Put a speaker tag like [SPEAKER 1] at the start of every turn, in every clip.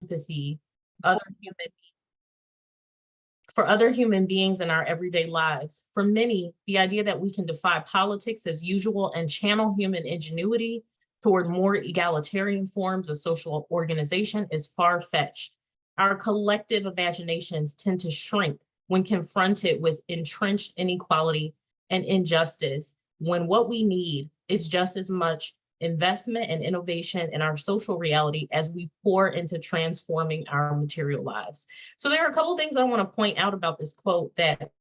[SPEAKER 1] empathy, other human for other human beings in our everyday lives. For many, the idea that we can defy politics as usual and channel human ingenuity toward more egalitarian forms of social organization is far-fetched. Our collective imaginations tend to shrink when confronted with entrenched inequality and injustice, when what we need is just as much investment and innovation in our social reality as we pour into transforming our material lives. So there are a couple of things I want to point out about this quote, that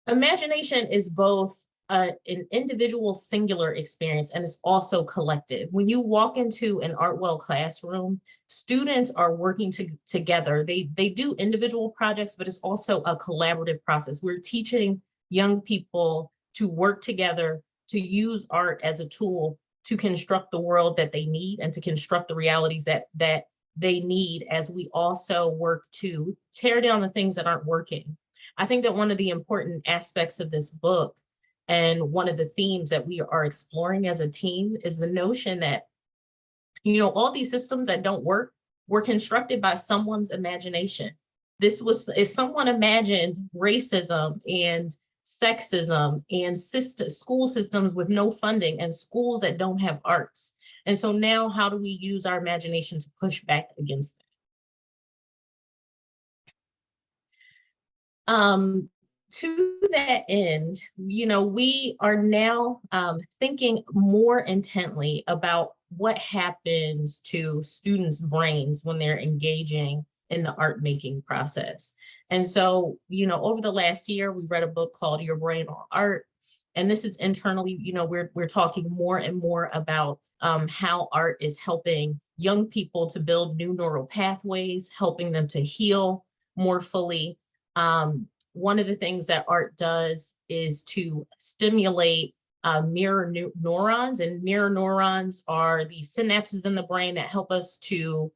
[SPEAKER 1] imagination is both an individual singular experience and it's also collective. When you walk into an ArtWell classroom, students are working together. They do individual projects, but it's also a collaborative process. We're teaching young people to work together, to use art as a tool to construct the world that they need and to construct the realities that they need, as we also work to tear down the things that aren't working. I think that one of the important aspects of this book and one of the themes that we are exploring as a team is the notion that, all these systems that don't work were constructed by someone's imagination. If someone imagined racism and sexism and school systems with no funding and schools that don't have arts. And so now how do we use our imagination to push back against that? To that end, we are now thinking more intently about what happens to students' brains when they're engaging in the art making process. And so, over the last year, we read a book called Your Brain on Art. And this is internally, we're talking more and more about how art is helping young people to build new neural pathways, helping them to heal more fully. One of the things that art does is to stimulate mirror neurons, and mirror neurons are the synapses in the brain that help us to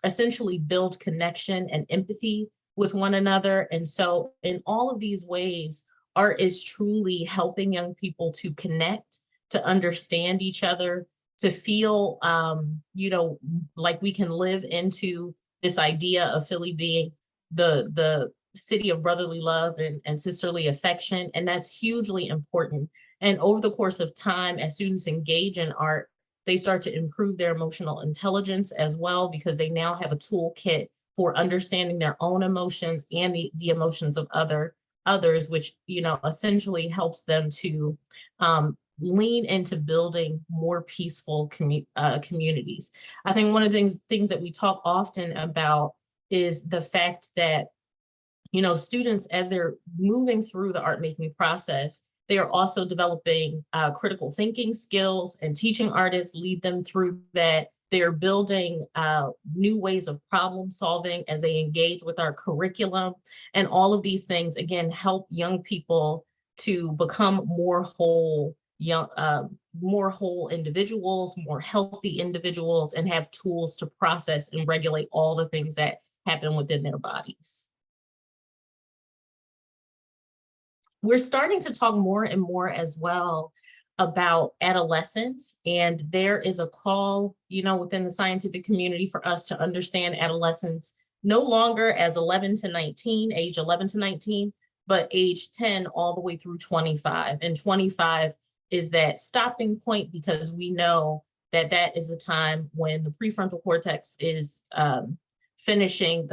[SPEAKER 1] essentially build connection and empathy with one another. And so in all of these ways, art is truly helping young people to connect, to understand each other, to feel, like we can live into this idea of Philly being the city of brotherly love and sisterly affection. And that's hugely important. And over the course of time, as students engage in art, they start to improve their emotional intelligence as well, because they now have a toolkit for understanding their own emotions and the emotions of others, which, essentially helps them to lean into building more peaceful communities. I think one of the things that we talk often about is the fact that, students, as they're moving through the art making process, they are also developing critical thinking skills, and teaching artists lead them through that. They're building new ways of problem solving as they engage with our curriculum. And all of these things, again, help young people to become more whole individuals, more healthy individuals, and have tools to process and regulate all the things that happen within their bodies. We're starting to talk more and more as well about adolescence, and there is a call, within the scientific community for us to understand adolescence no longer as age 11 to 19, but age 10 all the way through 25. And 25 is that stopping point, because we know that is the time when the prefrontal cortex is finishing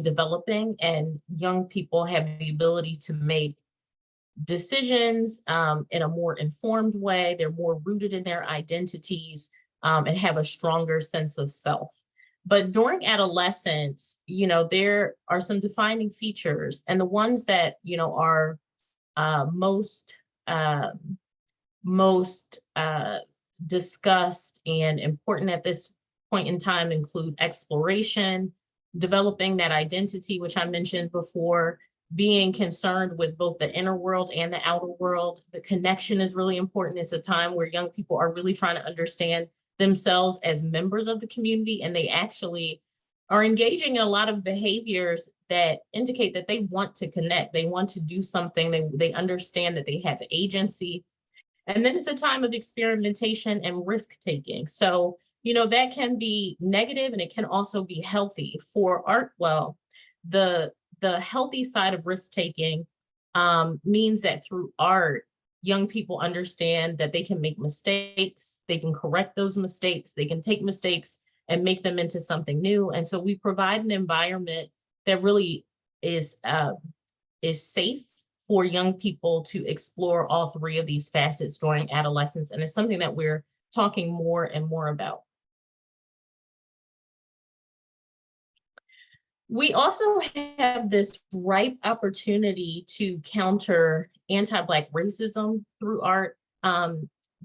[SPEAKER 1] developing, and young people have the ability to make decisions in a more informed way. They're more rooted in their identities and have a stronger sense of self. But during adolescence, there are some defining features, and the ones that, are most discussed and important at this point in time include exploration, developing that identity, which I mentioned before, being concerned with both the inner world and the outer world. The connection is really important. It's a time where young people are really trying to understand themselves as members of the community, and they actually are engaging in a lot of behaviors that indicate that they want to connect. They want to do something. They understand that they have agency. And then it's a time of experimentation and risk taking. So that can be negative and it can also be healthy. For ArtWell, the healthy side of risk taking means that through art, young people understand that they can make mistakes, they can correct those mistakes, they can take mistakes and make them into something new. And so we provide an environment that really is safe for young people to explore all three of these facets during adolescence. And it's something that we're talking more and more about. We also have this ripe opportunity to counter anti-Black racism through art.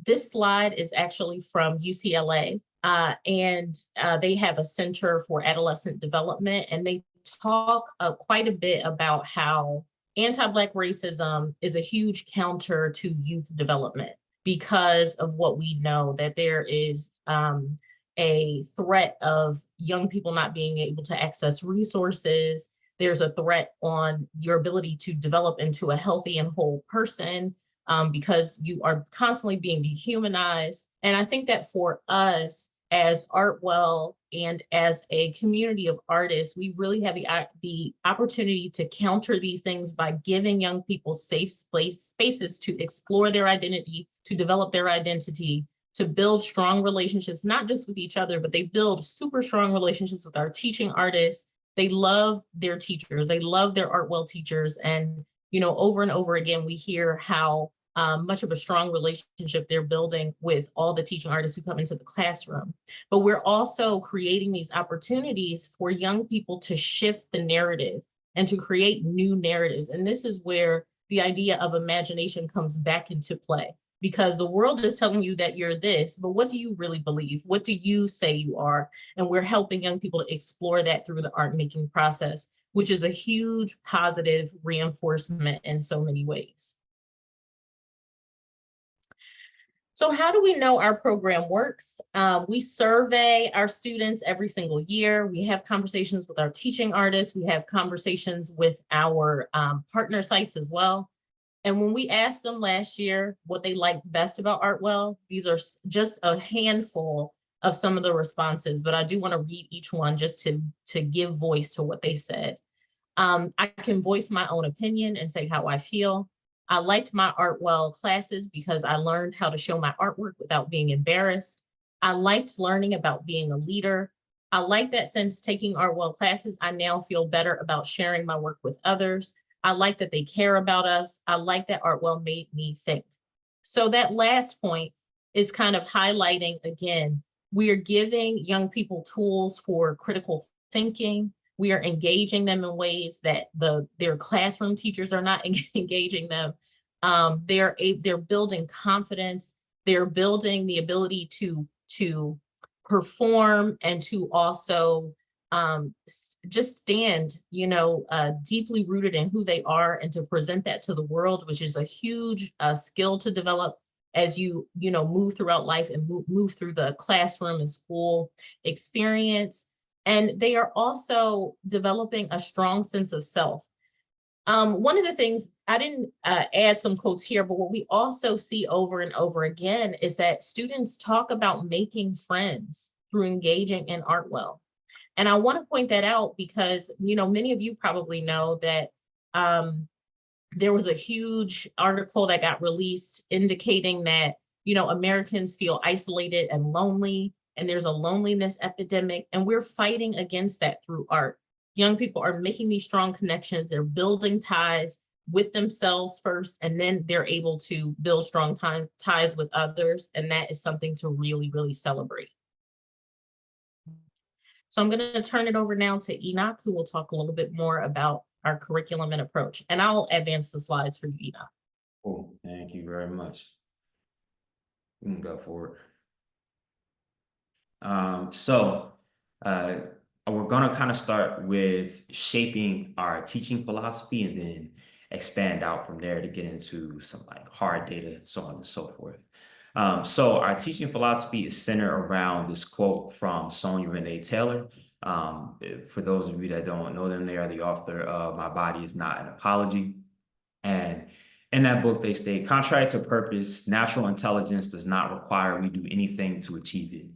[SPEAKER 1] This slide is actually from UCLA, and they have a Center for Adolescent Development, and they talk quite a bit about how anti-Black racism is a huge counter to youth development because of what we know, that there is a threat of young people not being able to access resources. There's a threat on your ability to develop into a healthy and whole person because you are constantly being dehumanized. And I think that for us as ArtWell and as a community of artists, we really have the opportunity to counter these things by giving young people safe spaces to explore their identity, to develop their identity, to build strong relationships, not just with each other, but they build super strong relationships with our teaching artists. They love their teachers. They love their ArtWell teachers. And, over and over again, we hear how much of a strong relationship they're building with all the teaching artists who come into the classroom. But we're also creating these opportunities for young people to shift the narrative and to create new narratives. And this is where the idea of imagination comes back into play, because the world is telling you that you're this, but what do you really believe? What do you say you are? And we're helping young people to explore that through the art making process, which is a huge positive reinforcement in so many ways. So how do we know our program works? We survey our students every single year. We have conversations with our teaching artists. We have conversations with our partner sites as well. And when we asked them last year what they liked best about ArtWell, these are just a handful of some of the responses, but I do want to read each one just to give voice to what they said. I can voice my own opinion and say how I feel. I liked my ArtWell classes because I learned how to show my artwork without being embarrassed. I liked learning about being a leader. I like that since taking ArtWell classes, I now feel better about sharing my work with others. I like that they care about us. I like that ArtWell made me think. So that last point is kind of highlighting, again, we are giving young people tools for critical thinking. We are engaging them in ways that their classroom teachers are not engaging them. They're building confidence. They're building the ability to perform and to also just stand, deeply rooted in who they are and to present that to the world, which is a huge skill to develop as you move throughout life and move through the classroom and school experience. And they are also developing a strong sense of self. One of the things, I didn't add some quotes here, but what we also see over and over again is that students talk about making friends through engaging in ArtWell. And I want to point that out because, many of you probably know that there was a huge article that got released indicating that, Americans feel isolated and lonely, and there's a loneliness epidemic, and we're fighting against that through art. Young people are making these strong connections. They're building ties with themselves first, and then they're able to build strong ties with others. And that is something to really, really celebrate. So I'm going to turn it over now to Enoch, who will talk a little bit more about our curriculum and approach. And I'll advance the slides for you, Enoch.
[SPEAKER 2] Cool. Thank you very much. We can go forward. We're going to kind of start with shaping our teaching philosophy and then expand out from there to get into some like hard data, so on and so forth. So our teaching philosophy is centered around this quote from Sonia Renee Taylor. For those of you that don't know them, they are the author of My Body Is Not an Apology. And in that book, they state, contrary to purpose, natural intelligence does not require we do anything to achieve it.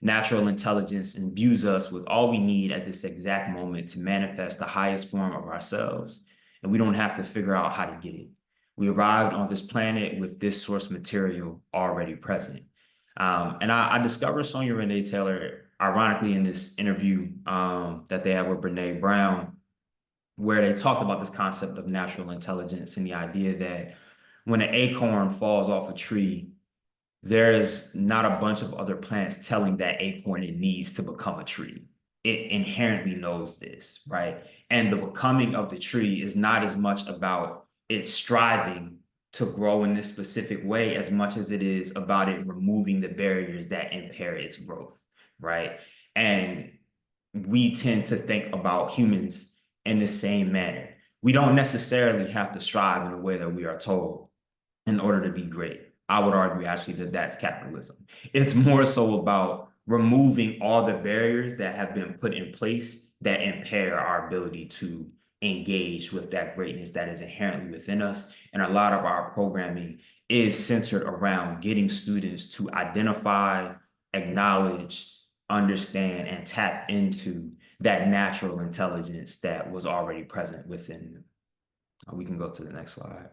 [SPEAKER 2] Natural intelligence imbues us with all we need at this exact moment to manifest the highest form of ourselves, and we don't have to figure out how to get it. We arrived on this planet with this source material already present. And I discovered Sonia Renee Taylor, ironically, in this interview that they had with Brene Brown, where they talked about this concept of natural intelligence and the idea that when an acorn falls off a tree, there's not a bunch of other plants telling that acorn it needs to become a tree. It inherently knows this, right? And the becoming of the tree is not as much about it striving to grow in this specific way as much as it is about it removing the barriers that impair its growth, right? And we tend to think about humans in the same manner. We don't necessarily have to strive in the way that we are told in order to be great. I would argue actually that that's capitalism. It's more so about removing all the barriers that have been put in place that impair our ability to engage with that greatness that is inherently within us. And a lot of our programming is centered around getting students to identify, acknowledge, understand, and tap into that natural intelligence that was already present within them. We can go to the next slide.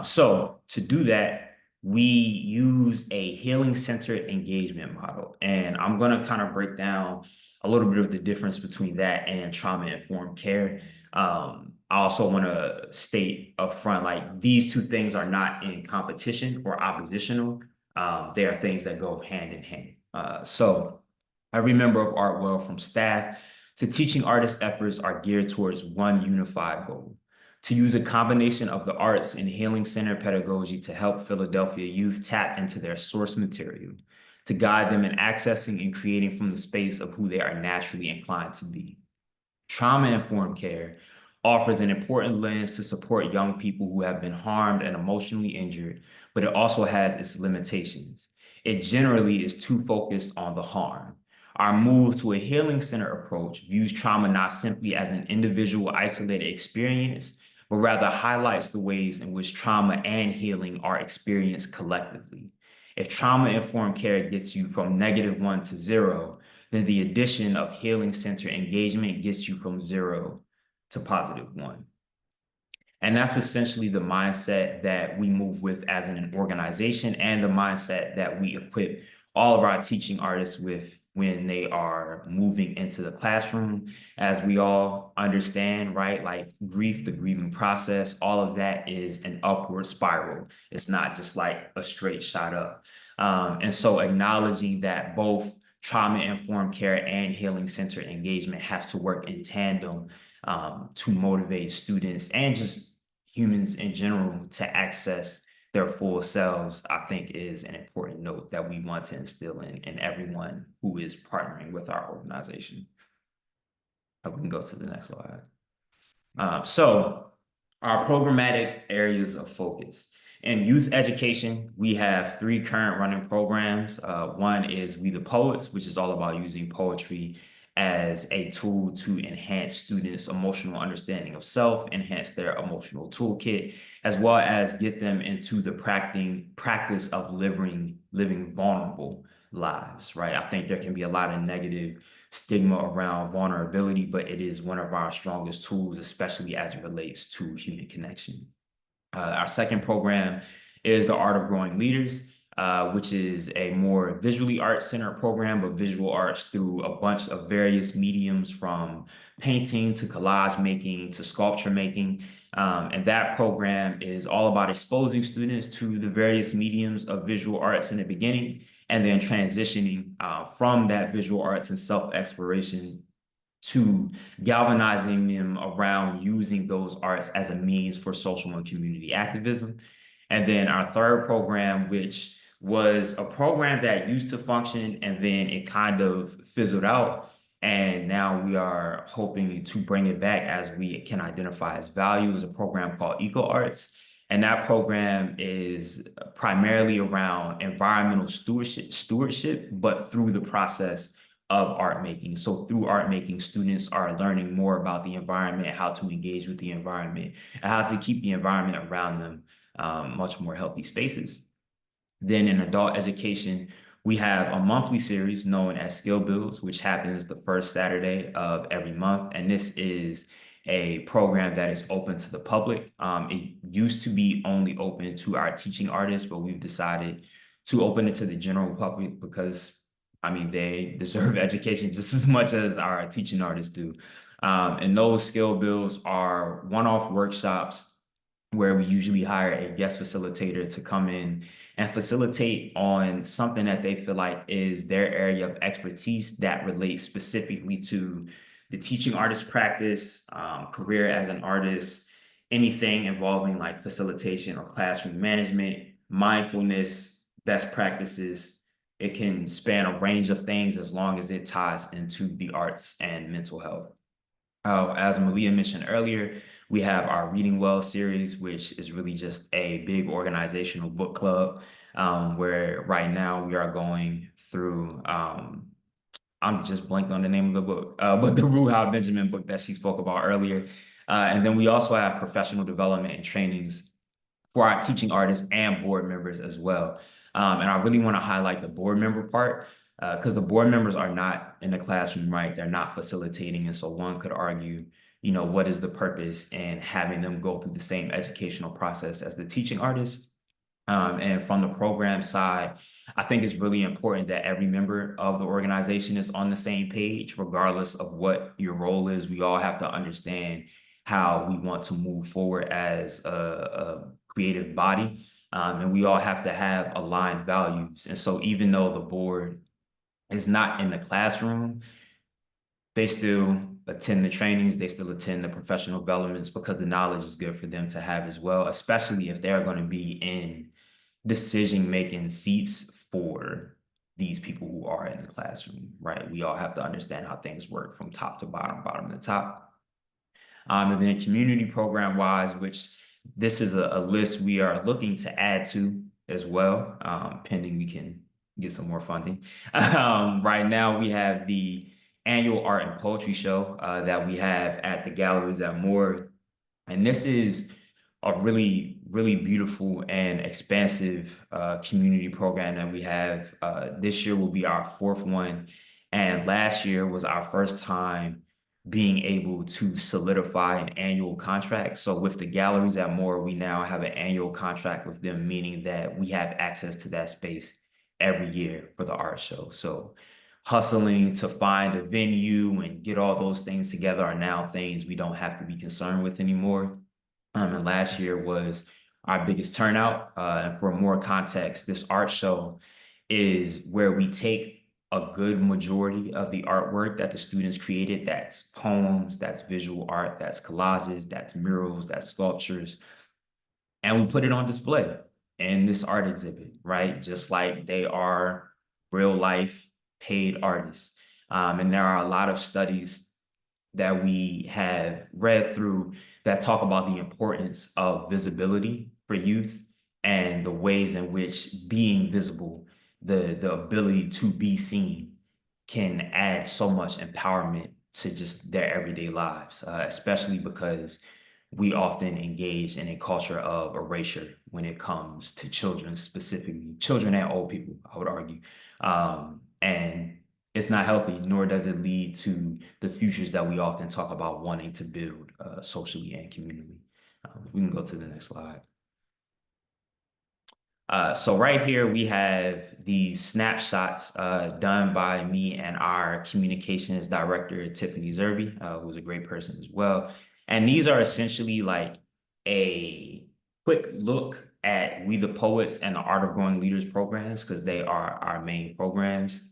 [SPEAKER 2] So to do that, we use a healing-centered engagement model. And I'm going to kind of break down a little bit of the difference between that and trauma-informed care. I also want to state upfront, like these two things are not in competition or oppositional. They are things that go hand in hand. So every member of ArtWell, from staff to teaching artist, efforts are geared towards one unified goal: to use a combination of the arts and healing center pedagogy to help Philadelphia youth tap into their source material, to guide them in accessing and creating from the space of who they are naturally inclined to be. Trauma-informed care offers an important lens to support young people who have been harmed and emotionally injured, but it also has its limitations. It generally is too focused on the harm. Our move to a healing center approach views trauma not simply as an individual isolated experience, but rather highlights the ways in which trauma and healing are experienced collectively. If trauma-informed care gets you from -1 to 0, then the addition of healing center engagement gets you from 0 to +1. And that's essentially the mindset that we move with as an organization, and the mindset that we equip all of our teaching artists with when they are moving into the classroom. As we all understand, right? Like grief, the grieving process, all of that is an upward spiral. It's not just like a straight shot up. And so acknowledging that both trauma-informed care and healing center engagement have to work in tandem to motivate students and just humans in general to access their full selves, I think is an important note that we want to instill in everyone who is partnering with our organization. We can go to the next slide. So our programmatic areas of focus. In youth education, we have 3 current running programs. One is We the Poets, which is all about using poetry as a tool to enhance students' emotional understanding of self, enhance their emotional toolkit, as well as get them into the practice of living vulnerable lives, right? I think there can be a lot of negative stigma around vulnerability, but it is one of our strongest tools, especially as it relates to human connection. Our second program is the Art of Growing Leaders, which is a more visually art-centered program, but visual arts through a bunch of various mediums, from painting to collage making to sculpture making. And that program is all about exposing students to the various mediums of visual arts in the beginning, and then transitioning from that visual arts and self-exploration to galvanizing them around using those arts as a means for social and community activism. And then our third program, which was a program that used to function and then it kind of fizzled out. And now we are hoping to bring it back as we can identify as value, is a program called Eco Arts. And that program is primarily around environmental stewardship, but through the process of art making. So through art making, students are learning more about the environment, how to engage with the environment, and how to keep the environment around them much more healthy spaces. Then in adult education, we have a monthly series known as Skill Builds, which happens the first Saturday of every month. And this is a program that is open to the public. It used to be only open to our teaching artists, but we've decided to open it to the general public because, I mean, they deserve education just as much as our teaching artists do. And those skill builds are one-off workshops where we usually hire a guest facilitator to come in and facilitate on something that they feel like is their area of expertise that relates specifically to the teaching artist practice, career as an artist, anything involving like facilitation or classroom management, mindfulness, best practices. It can span a range of things as long as it ties into the arts and mental health. As Malia mentioned earlier, we have our Reading Well series, which is really just a big organizational book club, where right now we are going through, I'm just blanked on the name of the book, but the Ruha Benjamin book that she spoke about earlier. And then we also have professional development and trainings for our teaching artists and board members as well. And I really want to highlight the board member part because the board members are not in the classroom, right? They're not facilitating. And so one could argue, you know, what is the purpose in having them go through the same educational process as the teaching artists? And from the program side, I think it's really important that every member of the organization is on the same page, regardless of what your role is. We all have to understand how we want to move forward as a creative body. And we all have to have aligned values. And so even though the board is not in the classroom, they still attend the trainings, they still attend the professional developments because the knowledge is good for them to have as well, especially if they're going to be in decision-making seats for these people who are in the classroom, right? We all have to understand how things work from top to bottom, bottom to top. And then community program wise, which this is a list we are looking to add to as well, pending we can get some more funding. Right now we have the annual art and poetry show that we have at the galleries at Moore. And this is a really, really beautiful and expansive community program that we have. This year will be our fourth one. And last year was our first time being able to solidify an annual contract. So with the galleries at Moore, we now have an annual contract with them, meaning that we have access to that space every year for the art show. So hustling to find a venue and get all those things together are now things we don't have to be concerned with anymore. And last year was our biggest turnout. And for more context, this art show is where we take a good majority of the artwork that the students created. That's poems, that's visual art, that's collages, that's murals, that's sculptures, and we put it on display in this art exhibit, right? Just like they are real life paid artists. And there are a lot of studies that we have read through that talk about the importance of visibility for youth and the ways in which being visible, the ability to be seen, can add so much empowerment to just their everyday lives, especially because we often engage in a culture of erasure when it comes to children, specifically children and old people, I would argue. And it's not healthy, nor does it lead to the futures that we often talk about wanting to build socially and communally. We can go to the next slide. So right here, we have these snapshots done by me and our communications director, Tiffany Zerby, who's a great person as well. And these are essentially like a quick look at We the Poets and the Art of Growing Leaders programs, because they are our main programs.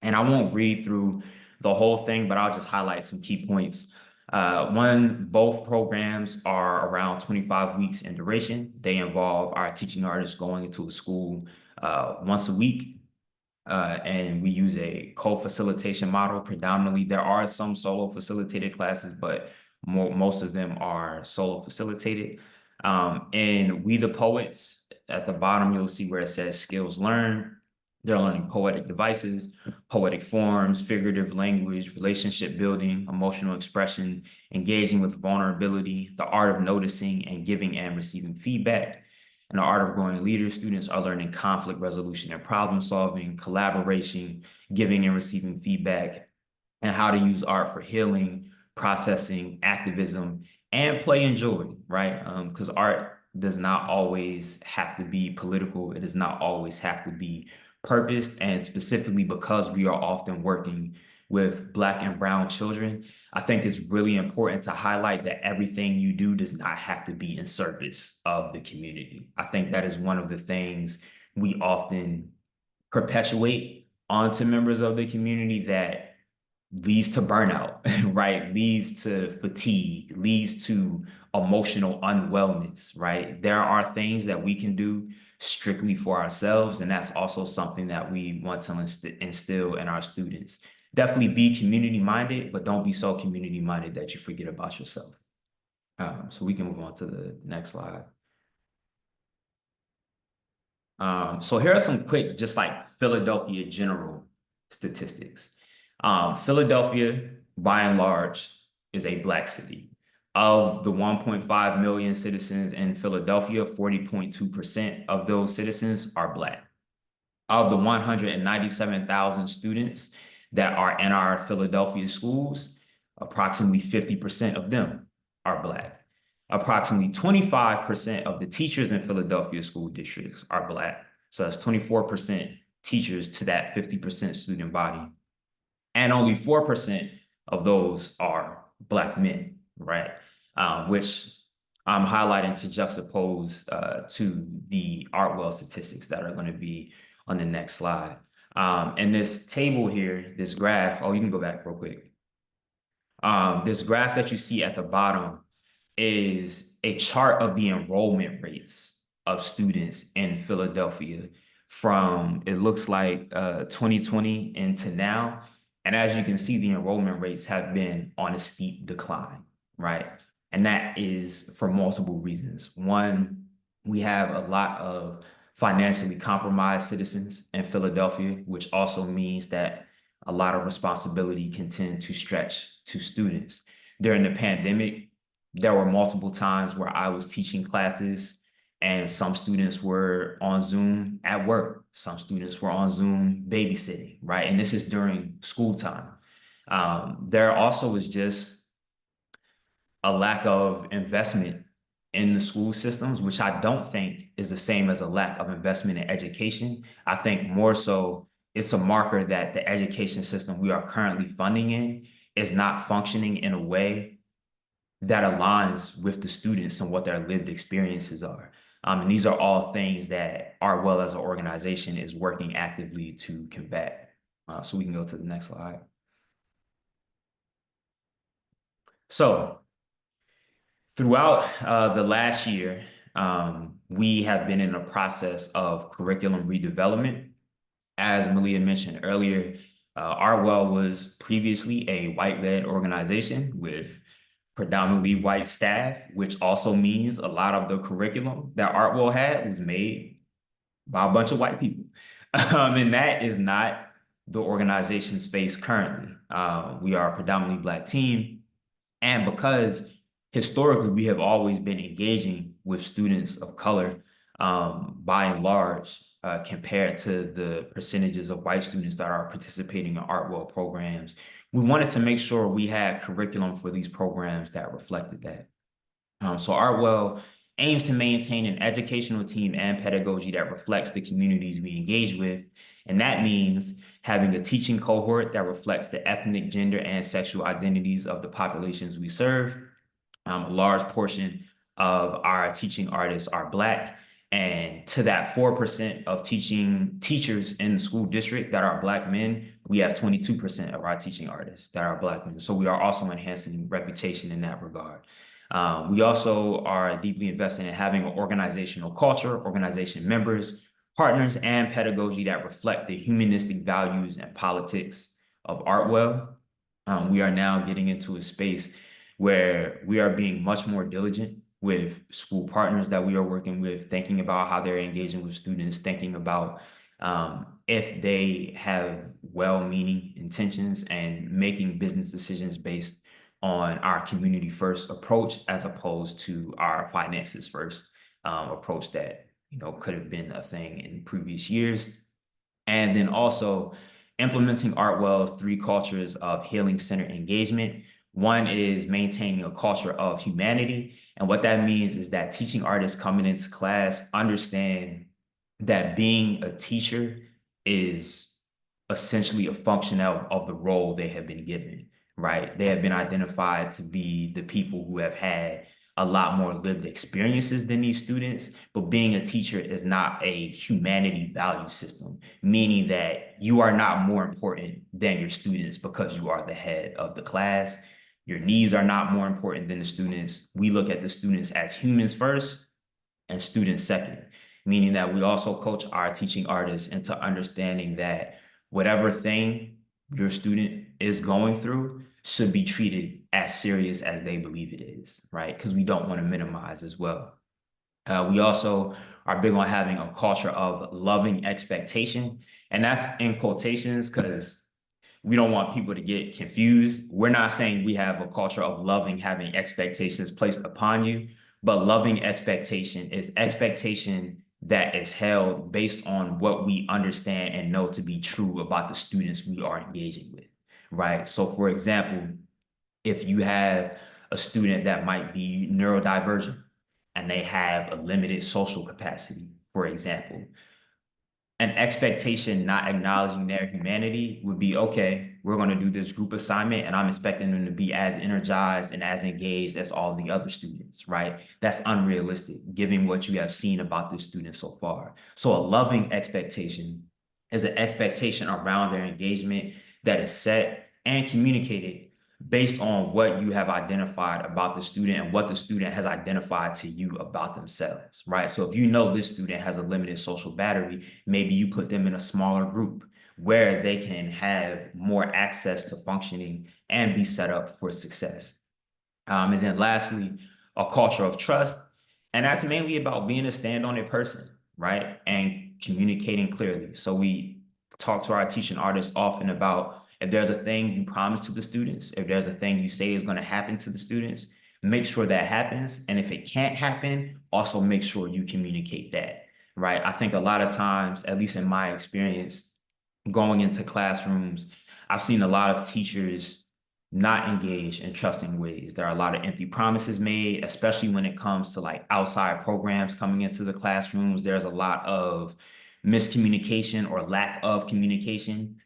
[SPEAKER 2] And I won't read through the whole thing, but I'll just highlight some key points. Both programs are around 25 weeks in duration. They involve our teaching artists going into a school once a week. And we use a co-facilitation model predominantly. There are some solo facilitated classes, but most of them are solo facilitated. And We the Poets, at the bottom, you'll see where it says skills learned. They're learning poetic devices, poetic forms, figurative language, relationship building, emotional expression, engaging with vulnerability, the art of noticing and giving and receiving feedback. In the art of growing leaders, students are learning conflict resolution and problem solving, collaboration, giving and receiving feedback, and how to use art for healing, processing, activism, and play and joy, right? Because art does not always have to be political. It does not always have to be purposed. And specifically because we are often working with Black and Brown children, I think it's really important to highlight that everything you do does not have to be in service of the community. I think that is one of the things we often perpetuate onto members of the community that leads to burnout, right? Leads to fatigue, leads to emotional unwellness, right? There are things that we can do strictly for ourselves. And that's also something that we want to instill in our students. Definitely be community minded, but don't be so community minded that you forget about yourself. So we can move on to the next slide. So here are some quick, just like Philadelphia general statistics. Philadelphia, by and large, is a Black city. Of the 1.5 million citizens in Philadelphia, 40.2% of those citizens are Black. Of the 197,000 students that are in our Philadelphia schools, approximately 50% of them are Black. Approximately 25% of the teachers in Philadelphia school districts are Black. So that's 24% teachers to that 50% student body. And only 4% of those are Black men, right? Which I'm highlighting to juxtapose to the ArtWell statistics that are going to be on the next slide. And this table here, this graph, oh, you can go back real quick. This graph that you see at the bottom is a chart of the enrollment rates of students in Philadelphia from, it looks like 2020 into now. And as you can see, the enrollment rates have been on a steep decline, right? And that is for multiple reasons. One, we have a lot of financially compromised citizens in Philadelphia, which also means that a lot of responsibility can tend to stretch to students. During the pandemic, there were multiple times where I was teaching classes and some students were on Zoom at work. Some students were on Zoom babysitting, right? And this is during school time. There also was just a lack of investment in the school systems, which I don't think is the same as a lack of investment in education. I think more so it's a marker that the education system we are currently funding in is not functioning in a way that aligns with the students and what their lived experiences are. And these are all things that ArtWell as an organization is working actively to combat. So we can go to the next slide. So throughout the last year, we have been in a process of curriculum redevelopment. As Malia mentioned earlier, ArtWell was previously a white-led organization with predominantly white staff, which also means a lot of the curriculum that ArtWell had was made by a bunch of white people. And that is not the organization's face currently. We are a predominantly Black team. And because historically we have always been engaging with students of color, by and large, compared to the percentages of white students that are participating in ArtWell programs, we wanted to make sure we had curriculum for these programs that reflected that. So ArtWell aims to maintain an educational team and pedagogy that reflects the communities we engage with. And that means having a teaching cohort that reflects the ethnic, gender, and sexual identities of the populations we serve. A large portion of our teaching artists are Black. And to that 4% of teachers in the school district that are Black men, we have 22% of our teaching artists that are Black men. So we are also enhancing reputation in that regard. We also are deeply invested in having an organizational culture, organization members, partners, and pedagogy that reflect the humanistic values and politics of ArtWell. We are now getting into a space where we are being much more diligent with school partners that we are working with, thinking about how they're engaging with students, thinking about if they have well-meaning intentions and making business decisions based on our community first approach as opposed to our finances first approach that could have been a thing in previous years. And then also implementing ArtWell's three cultures of healing centered engagement. One is maintaining a culture of humanity. And what that means is that teaching artists coming into class understand that being a teacher is essentially a function of the role they have been given, right? They have been identified to be the people who have had a lot more lived experiences than these students, but being a teacher is not a humanity value system, meaning that you are not more important than your students because you are the head of the class. Your needs are not more important than the students. We look at the students as humans first and students second, meaning that we also coach our teaching artists into understanding that whatever thing your student is going through should be treated as serious as they believe it is, right? Because we don't want to minimize as well. We also are big on having a culture of loving expectation. And that's in quotations because we don't want people to get confused. We're not saying we have a culture of loving having expectations placed upon you, but loving expectation is expectation that is held based on what we understand and know to be true about the students we are engaging with, right? So for example, if you have a student that might be neurodivergent and they have a limited social capacity, for example, an expectation not acknowledging their humanity would be, okay, we're going to do this group assignment and I'm expecting them to be as energized and as engaged as all the other students, right? That's unrealistic given what you have seen about this student so far. So a loving expectation is an expectation around their engagement that is set and communicated based on what you have identified about the student and what the student has identified to you about themselves, right? So if you know this student has a limited social battery, maybe you put them in a smaller group where they can have more access to functioning and be set up for success. And then lastly, a culture of trust. And that's mainly about being a stand on it person, right? And communicating clearly. So we talk to our teaching artists often about if there's a thing you promise to the students, if there's a thing you say is going to happen to the students, make sure that happens. And if it can't happen, also make sure you communicate that, right? I think a lot of times, at least in my experience, going into classrooms, I've seen a lot of teachers not engage in trusting ways. There are a lot of empty promises made, especially when it comes to like outside programs coming into the classrooms. There's a lot of miscommunication or lack of communication.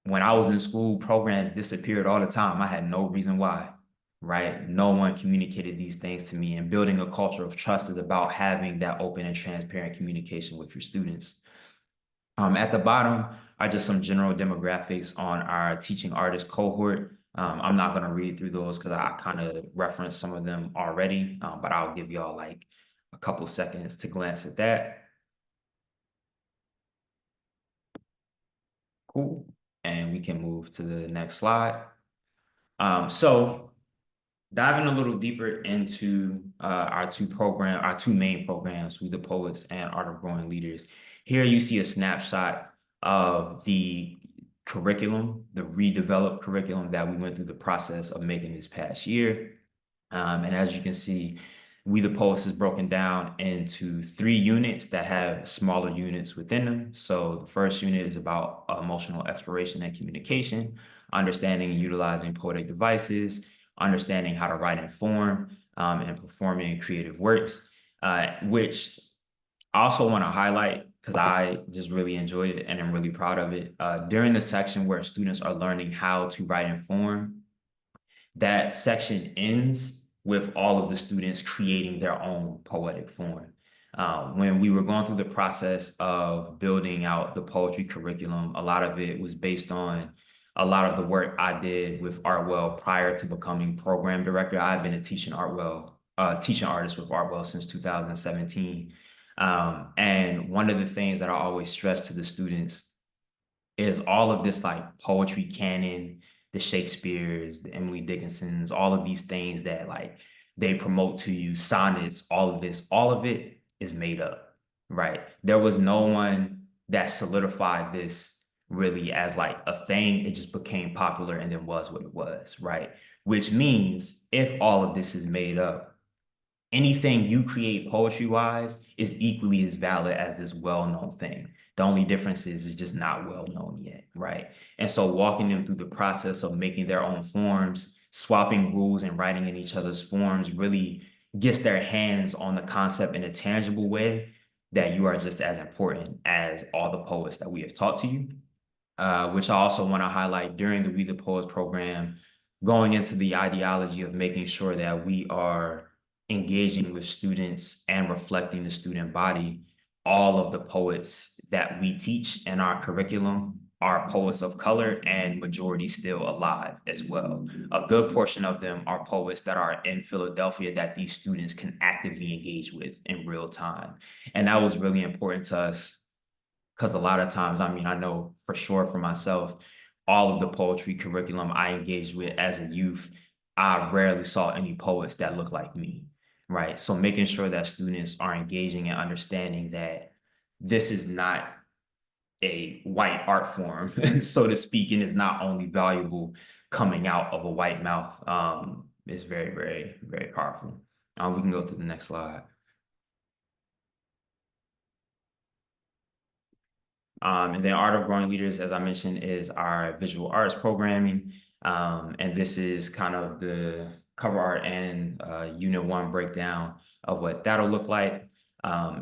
[SPEAKER 2] When I was in school, programs disappeared all the time. I had no reason why, right? No one communicated these things to me. And building a culture of trust is about having that open and transparent communication with your students. At the bottom are just some general demographics on our teaching artist cohort. I'm not going to read through those because I kind of referenced some of them already, but I'll give y'all like a couple seconds to glance at that. Cool. And we can move to the next slide. So diving a little deeper into our two main programs, We the Poets and Art of Growing Leaders. Here you see a snapshot of the curriculum, the redeveloped curriculum that we went through the process of making this past year. And as you can see, We the Poets is broken down into 3 units that have smaller units within them. So the first unit is about emotional exploration and communication, understanding and utilizing poetic devices, understanding how to write and form, and performing creative works, which I also want to highlight because I just really enjoy it and I'm really proud of it. During the section where students are learning how to write and form, that section ends with all of the students creating their own poetic form. When we were going through the process of building out the poetry curriculum, a lot of it was based on a lot of the work I did with ArtWell prior to becoming program director. I've been a teaching artist with ArtWell since 2017. And one of the things that I always stress to the students is all of this like poetry canon, the Shakespeare's, the Emily Dickinson's, all of these things that like they promote to you, sonnets, all of this, all of it is made up, right? There was no one that solidified this really as like a thing. It just became popular and then was what it was, right? Which means if all of this is made up, anything you create poetry wise is equally as valid as this well-known thing. The only difference is it's just not well known yet, right? And so walking them through the process of making their own forms, swapping rules and writing in each other's forms really gets their hands on the concept in a tangible way that you are just as important as all the poets that we have taught to you. Which I also want to highlight during the We the Poets program, going into the ideology of making sure that we are engaging with students and reflecting the student body. All of the poets that we teach in our curriculum are poets of color and majority still alive as well. A good portion of them are poets that are in Philadelphia that these students can actively engage with in real time. And that was really important to us because a lot of times, I mean, I know for sure for myself, all of the poetry curriculum I engaged with as a youth, I rarely saw any poets that look like me, right? So making sure that students are engaging and understanding that this is not a white art form, so to speak, and is not only valuable coming out of a white mouth. Is very, very, very powerful. We can go to the next slide. And then Art of Growing Leaders, as I mentioned, is our visual arts programming. And this is kind of the cover art and unit 1 breakdown of what that'll look like.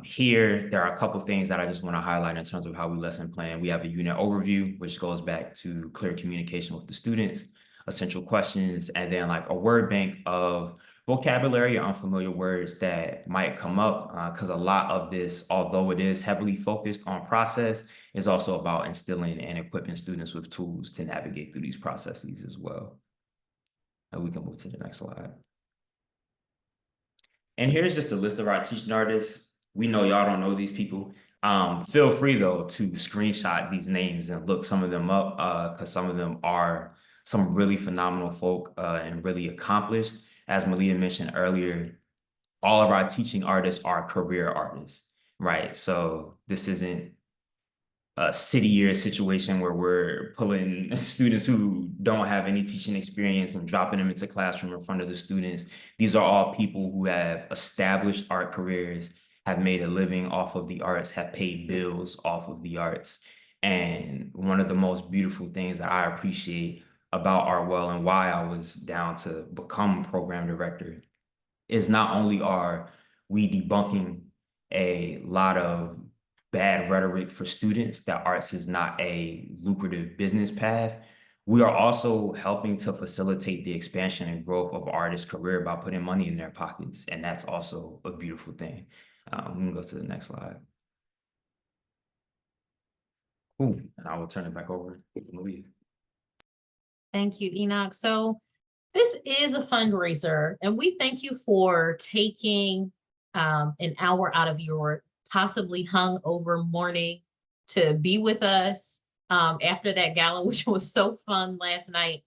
[SPEAKER 2] Here, there are a couple of things that I just want to highlight in terms of how we lesson plan. We have a unit overview, which goes back to clear communication with the students, essential questions, and then like a word bank of vocabulary or unfamiliar words that might come up, because a lot of this, although it is heavily focused on process, is also about instilling and equipping students with tools to navigate through these processes as well. And we can move to the next slide. And here's just a list of our teaching artists. We know y'all don't know these people. Feel free though to screenshot these names and look some of them up, because some of them are some really phenomenal folk and really accomplished. As Malia mentioned earlier, all of our teaching artists are career artists, right? So this isn't a city year situation where we're pulling students who don't have any teaching experience and dropping them into classroom in front of the students. These are all people who have established art careers, have made a living off of the arts, have paid bills off of the arts. And one of the most beautiful things that I appreciate about ArtWell and why I was down to become program director is not only are we debunking a lot of bad rhetoric for students that arts is not a lucrative business path, we are also helping to facilitate the expansion and growth of artists' career by putting money in their pockets. And that's also a beautiful thing. We can go to the next slide. Cool. And I will turn it back over to Malia.
[SPEAKER 1] Thank you, Enoch. So this is a fundraiser, and we thank you for taking an hour out of your possibly hungover morning to be with us after that gala, which was so fun last night.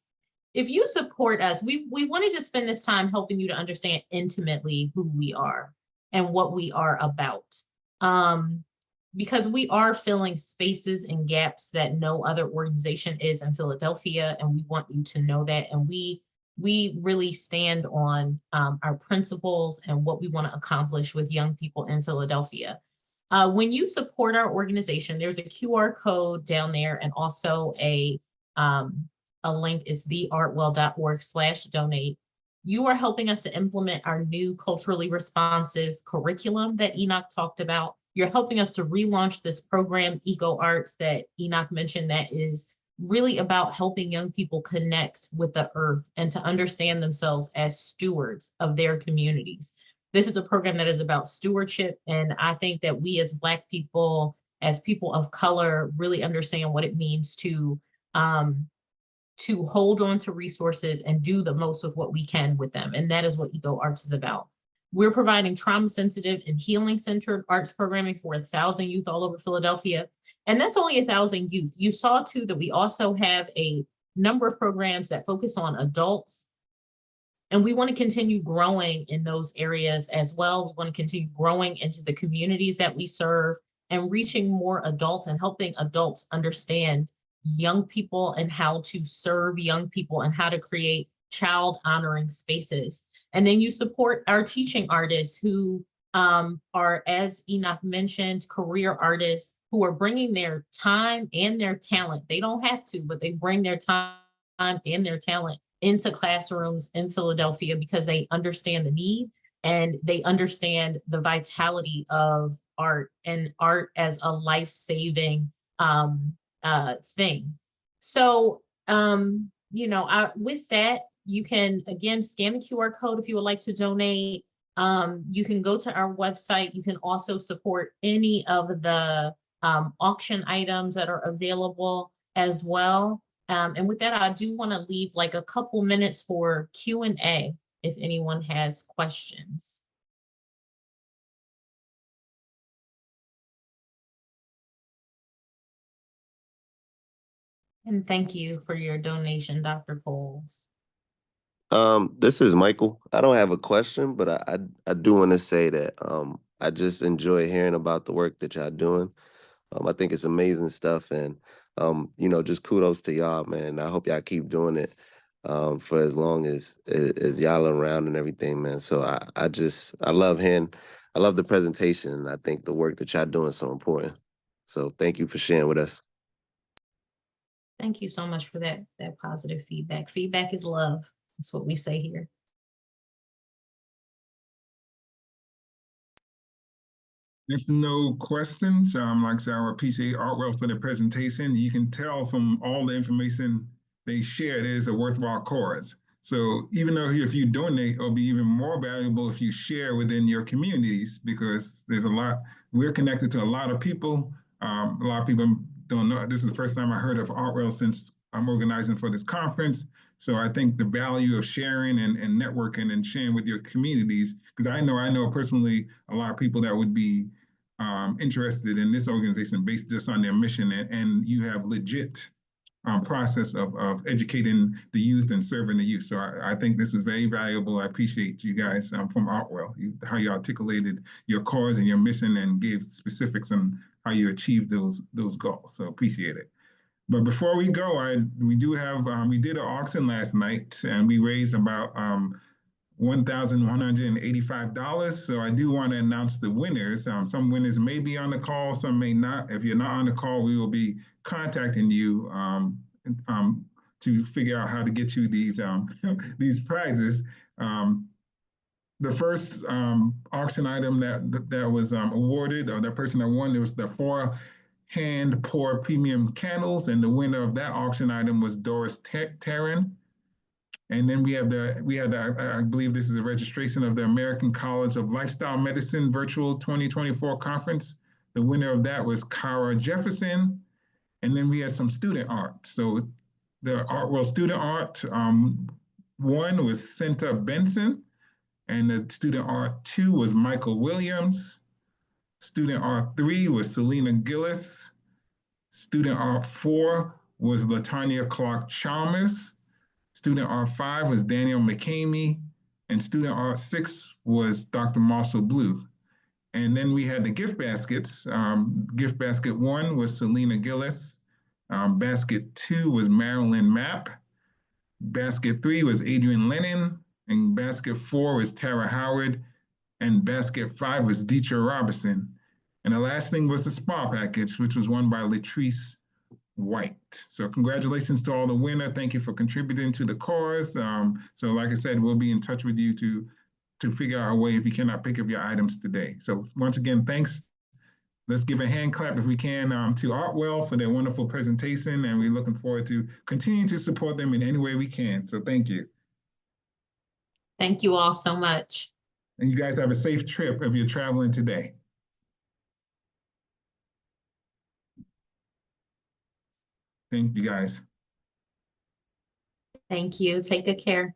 [SPEAKER 1] If you support us, we wanted to spend this time helping you to understand intimately who we are and what we are about. Because we are filling spaces and gaps that no other organization is in Philadelphia, and we want you to know that. And we really stand on our principles and what we want to accomplish with young people in Philadelphia. When you support our organization, there's a QR code down there and also a link. It's theartwell.org/donate. You are helping us to implement our new culturally responsive curriculum that Enoch talked about. You're helping us to relaunch this program, Eco Arts, that Enoch mentioned, that is really about helping young people connect with the earth and to understand themselves as stewards of their communities. This is a program that is about stewardship, and I think that we as Black people, as people of color, really understand what it means to hold on to resources and do the most with what we can with them. And that is what Eco Arts is about. We're providing trauma-sensitive and healing-centered arts programming for 1,000 youth all over Philadelphia. And that's only 1,000 youth. You saw too that we also have a number of programs that focus on adults. And we want to continue growing in those areas as well. We want to continue growing into the communities that we serve and reaching more adults and helping adults understand young people and how to serve young people and how to create child honoring spaces. And then you support our teaching artists who are, as Enoch mentioned, career artists who are bringing their time and their talent. They don't have to, but they bring their time and their talent into classrooms in Philadelphia because they understand the need and they understand the vitality of art and art as a life-saving thing. So, with that, you can again scan the QR code if you would like to donate. You can go to our website. You can also support any of the auction items that are available as well. And with that, I do want to leave like a couple minutes for Q&A if anyone has questions. And thank you for your donation, Dr. Coles.
[SPEAKER 3] This is Michael. I don't have a question, but I do want to say that I just enjoy hearing about the work that y'all doing. I think it's amazing stuff, and just kudos to y'all, man. I hope y'all keep doing it for as long as y'all are around and everything, man. So I love I love the presentation, and I think the work that y'all doing is so important. So thank you for sharing with us.
[SPEAKER 1] Thank you so much for that positive feedback. Feedback is love. That's what we say here.
[SPEAKER 4] If no questions, like I said, I appreciate ArtWell for the presentation. You can tell from all the information they shared, it is a worthwhile cause. So even though if you donate, it'll be even more valuable if you share within your communities, because there's a lot, we're connected to a lot of people. A lot of people don't know, this is the first time I heard of ArtWell since I'm organizing for this conference. So I think the value of sharing and networking and sharing with your communities, because I know personally a lot of people that would be interested in this organization based just on their mission, and you have legit process of educating the youth and serving the youth. So I think this is very valuable. I appreciate you guys from ArtWell, how you articulated your cause and your mission and gave specifics on how you achieved those goals. So appreciate it. But before we go, we did an auction last night, and we raised about $1,185. So I do want to announce the winners. Some winners may be on the call, some may not. If you're not on the call, we will be contacting you to figure out how to get you these these prizes. The first auction item that was awarded, or that person that won, it was the 4-hand pour premium candles, and the winner of that auction item was Doris Taryn. And then we had I believe this is a registration of the American College of Lifestyle Medicine Virtual 2024 Conference. The winner of that was Kara Jefferson. And then we had some student art. So the ArtWell student art, one was Senta Benson, and the student art 2 was Michael Williams. Student art 3 was Selena Gillis. Student art 4 was Latanya Clark Chalmers. Student art 5 was Daniel McCamey, and student art 6 was Dr. Marshall Blue. And then we had the gift baskets. Gift basket 1 was Selena Gillis. Basket 2 was Marilyn Mapp. Basket 3 was Adrian Lennon. And basket 4 was Tara Howard. And basket 5 was Deetra Robertson. And the last thing was the spa package, which was won by Latrice White. So congratulations to all the winner. Thank you for contributing to the cause. So like I said, we'll be in touch with you to figure out a way if you cannot pick up your items today. So once again, thanks. Let's give a hand clap if we can to ArtWell for their wonderful presentation, and we're looking forward to continuing to support them in any way we can. So thank you.
[SPEAKER 1] Thank you all so much.
[SPEAKER 4] And you guys have a safe trip if you're traveling today. Thank you guys.
[SPEAKER 1] Thank you. Take good care.